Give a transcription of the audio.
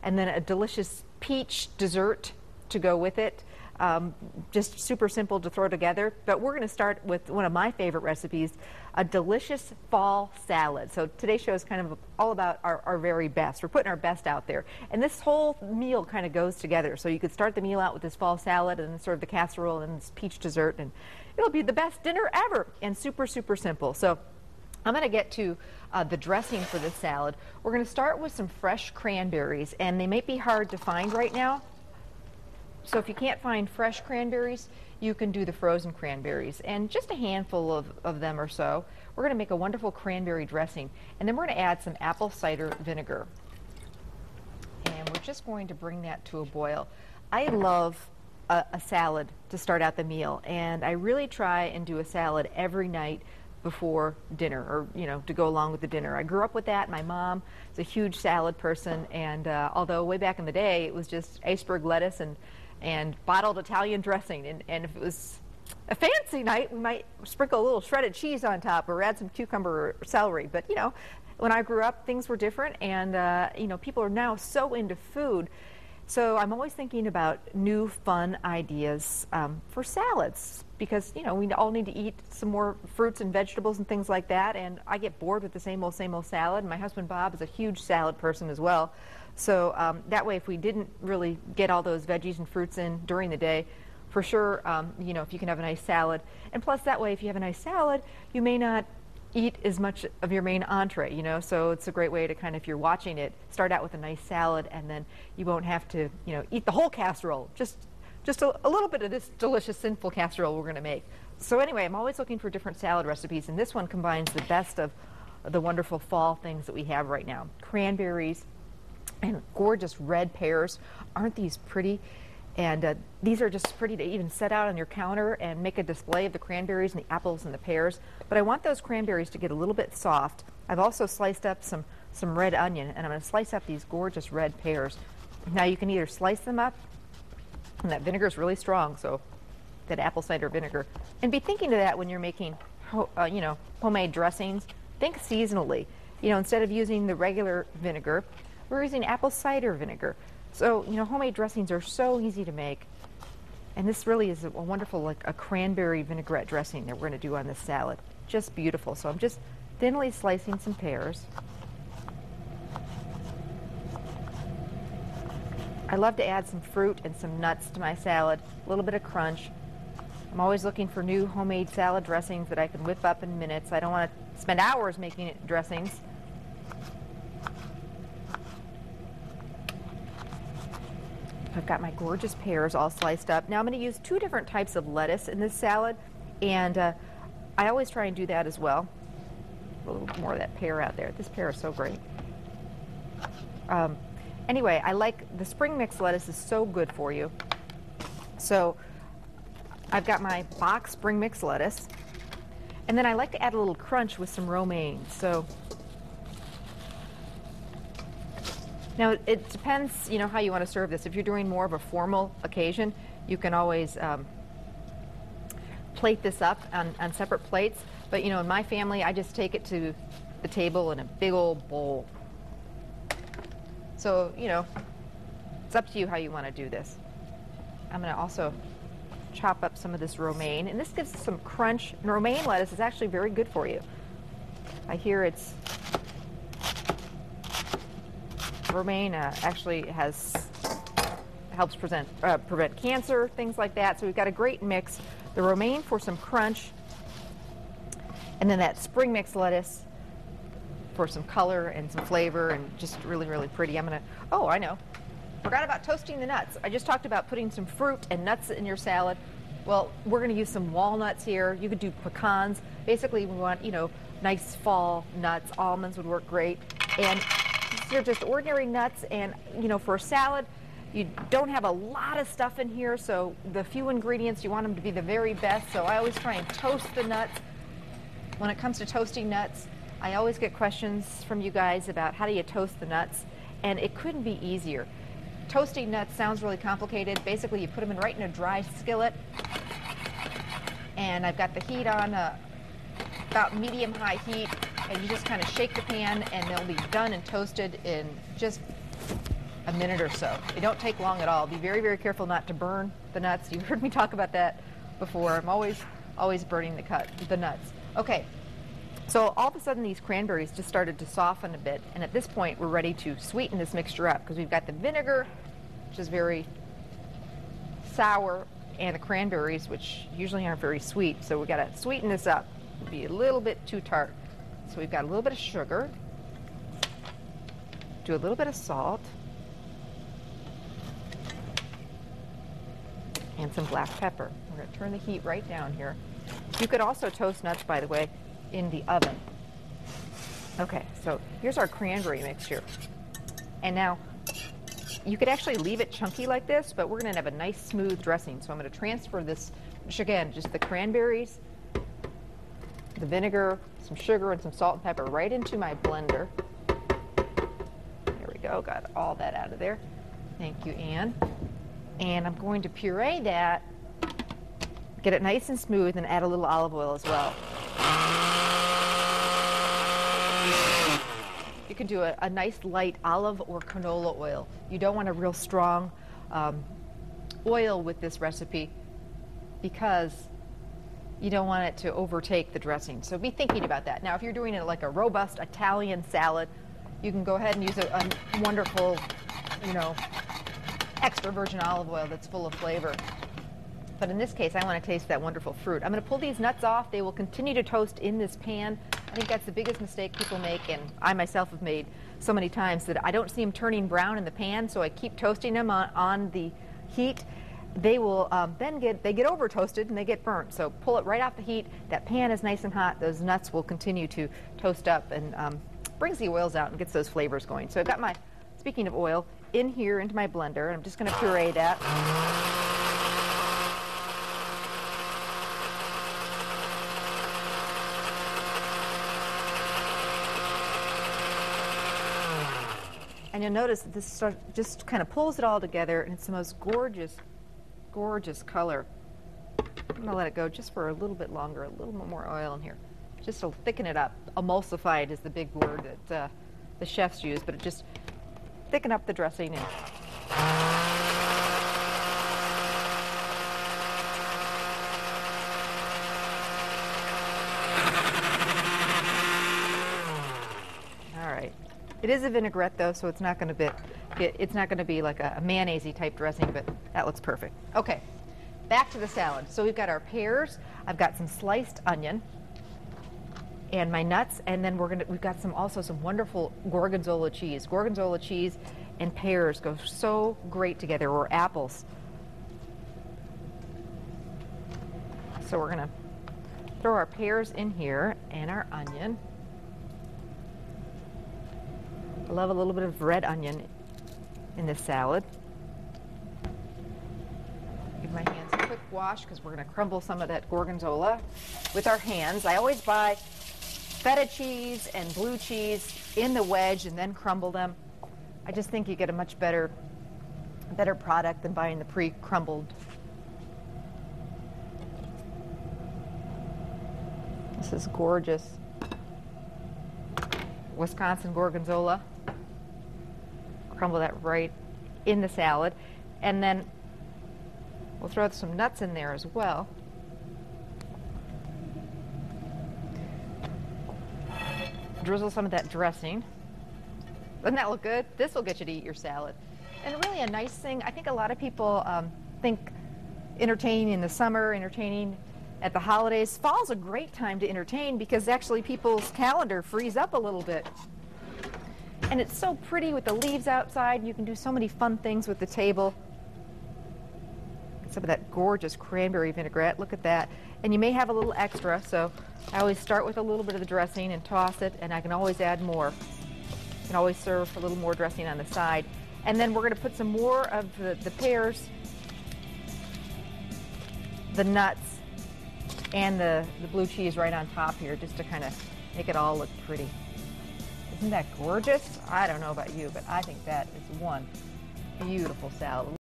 and then a delicious peach dessert to go with it. Just super simple to throw together, but we're going to start with one of my favorite recipes, a delicious fall salad. So today's show is kind of all about our very best. We're putting our best out there, and this whole meal kind of goes together. So you could start the meal out with this fall salad and then serve the casserole and this peach dessert, and it'll be the best dinner ever, and super, super simple. So I'm going to get to the dressing for this salad. We're going to start with some fresh cranberries, and they may be hard to find right now. So if you can't find fresh cranberries, you can do the frozen cranberries, and just a handful of them or so. We're going to make a wonderful cranberry dressing, and then we're going to add some apple cider vinegar. And we're just going to bring that to a boil. I love a salad to start out the meal, and I really try and do a salad every night before dinner, or to go along with the dinner. I grew up with that. My mom is a huge salad person, and although way back in the day it was just iceberg lettuce and bottled Italian dressing, and if it was a fancy night, we might sprinkle a little shredded cheese on top or add some cucumber or celery. But when I grew up, things were different, and people are now so into food. So I'm always thinking about new fun ideas for salads, because we all need to eat some more fruits and vegetables and things like that, and I get bored with the same old salad. My husband Bob is a huge salad person as well. So that way, if we didn't really get all those veggies and fruits in during the day, for sure, if you can have a nice salad. And plus, that way, if you have a nice salad, you may not eat as much of your main entree, so it's a great way to kind of, if you're watching it, start out with a nice salad, and then you won't have to, eat the whole casserole, just a little bit of this delicious, sinful casserole we're going to make. So anyway, I'm always looking for different salad recipes, and this one combines the best of the wonderful fall things that we have right now. Cranberries and gorgeous red pears. Aren't these pretty? And these are just pretty to even set out on your counter and make a display of the cranberries and the apples and the pears. But I want those cranberries to get a little bit soft. I've also sliced up some red onion, and I'm going to slice up these gorgeous red pears. Now you can either slice them up, and that vinegar is really strong, so that apple cider vinegar. And be thinking of that when you're making homemade dressings. Think seasonally. Instead of using the regular vinegar, we're using apple cider vinegar. So, homemade dressings are so easy to make. And this really is a wonderful, like a cranberry vinaigrette dressing that we're going to do on this salad. Just beautiful. So I'm just thinly slicing some pears. I love to add some fruit and some nuts to my salad, a little bit of crunch. I'm always looking for new homemade salad dressings that I can whip up in minutes. I don't want to spend hours making dressings. I've got my gorgeous pears all sliced up. Now I'm going to use 2 different types of lettuce in this salad, and I always try and do that as well. A little more of that pear out there. This pear is so great. Anyway, I like the spring mix lettuce is so good for you. So I've got my box spring mix lettuce, and then I like to add a little crunch with some romaine. So now, it depends, how you want to serve this. If you're doing more of a formal occasion, you can always plate this up on separate plates. But, in my family, I just take it to the table in a big old bowl. So, it's up to you how you want to do this. I'm going to also chop up some of this romaine, and this gives some crunch. And romaine lettuce is actually very good for you. I hear romaine actually helps prevent cancer, things like that. So we've got a great mix. The romaine for some crunch, and then that spring mix lettuce for some color and some flavor, and just really, really pretty. I know. Forgot about toasting the nuts. I just talked about putting some fruit and nuts in your salad. Well, we're going to use some walnuts here. You could do pecans. Basically, we want, nice fall nuts. Almonds would work great. And they're just ordinary nuts, and for a salad, you don't have a lot of stuff in here, so the few ingredients, you want them to be the very best. So I always try and toast the nuts. When it comes to toasting nuts, I always get questions from you guys about how do you toast the nuts, and it couldn't be easier. Toasting nuts sounds really complicated. Basically, you put them right in a dry skillet, and I've got the heat on about medium-high heat, and you just kind of shake the pan, and they'll be done and toasted in just a minute or so. They don't take long at all. Be very, very careful not to burn the nuts. You've heard me talk about that before. I'm always burning the nuts. Okay, so all of a sudden these cranberries just started to soften a bit, and at this point we're ready to sweeten this mixture up because we've got the vinegar, which is very sour, and the cranberries, which usually aren't very sweet. So we've got to sweeten this up. It'll be a little bit too tart. So we've got a little bit of sugar, do a little bit of salt, and some black pepper. We're going to turn the heat right down here. You could also toast nuts, by the way, in the oven. Okay, so here's our cranberry mixture. And now, you could actually leave it chunky like this, but we're going to have a nice smooth dressing. So I'm going to transfer this, which again, just the cranberries, the vinegar, some sugar, and some salt and pepper right into my blender. There we go, got all that out of there. Thank you, Anne. And I'm going to puree that, get it nice and smooth, and add a little olive oil as well. You can do a nice light olive or canola oil. You don't want a real strong oil with this recipe because you don't want it to overtake the dressing. So be thinking about that. Now, if you're doing it like a robust Italian salad, you can go ahead and use a wonderful, extra virgin olive oil that's full of flavor. But in this case, I want to taste that wonderful fruit. I'm going to pull these nuts off. They will continue to toast in this pan. I think that's the biggest mistake people make, and I myself have made so many times, that I don't see them turning brown in the pan, so I keep toasting them on the heat. They will then get over toasted and they get burnt. So pull it right off the heat. That pan is nice and hot. Those nuts will continue to toast up and brings the oils out and gets those flavors going. So I've got my, speaking of oil, in here into my blender, and I'm just going to puree that. And you'll notice that this just kind of pulls it all together, and it's the most gorgeous, gorgeous color. I'm going to let it go just for a little bit longer, a little bit more oil in here, just to thicken it up. Emulsified is the big word that the chefs use, but it just thicken up the dressing. And all right. It is a vinaigrette though, so it's not going to be like a mayonnaise-y type dressing, but that looks perfect. Okay, back to the salad. So we've got our pears. I've got some sliced onion and my nuts, and then we've got also some wonderful gorgonzola cheese. Gorgonzola cheese and pears go so great together, or apples. So we're going to throw our pears in here and our onion. I love a little bit of red onion in this salad. Give my hands a quick wash because we're going to crumble some of that gorgonzola with our hands. I always buy feta cheese and blue cheese in the wedge and then crumble them. I just think you get a much better product than buying the pre-crumbled. This is gorgeous. Wisconsin gorgonzola. Crumble that right in the salad, and then we'll throw some nuts in there as well. Drizzle some of that dressing. Doesn't that look good? This will get you to eat your salad. And really a nice thing, I think a lot of people think entertaining in the summer, entertaining at the holidays. Fall's a great time to entertain because actually people's calendar frees up a little bit. And it's so pretty with the leaves outside. You can do so many fun things with the table. Some of that gorgeous cranberry vinaigrette. Look at that. And you may have a little extra, so I always start with a little bit of the dressing and toss it, and I can always add more. You can always serve a little more dressing on the side. And then we're going to put some more of the pears, the nuts, and the blue cheese right on top here, just to kind of make it all look pretty. Isn't that gorgeous? I don't know about you, but I think that is one beautiful salad.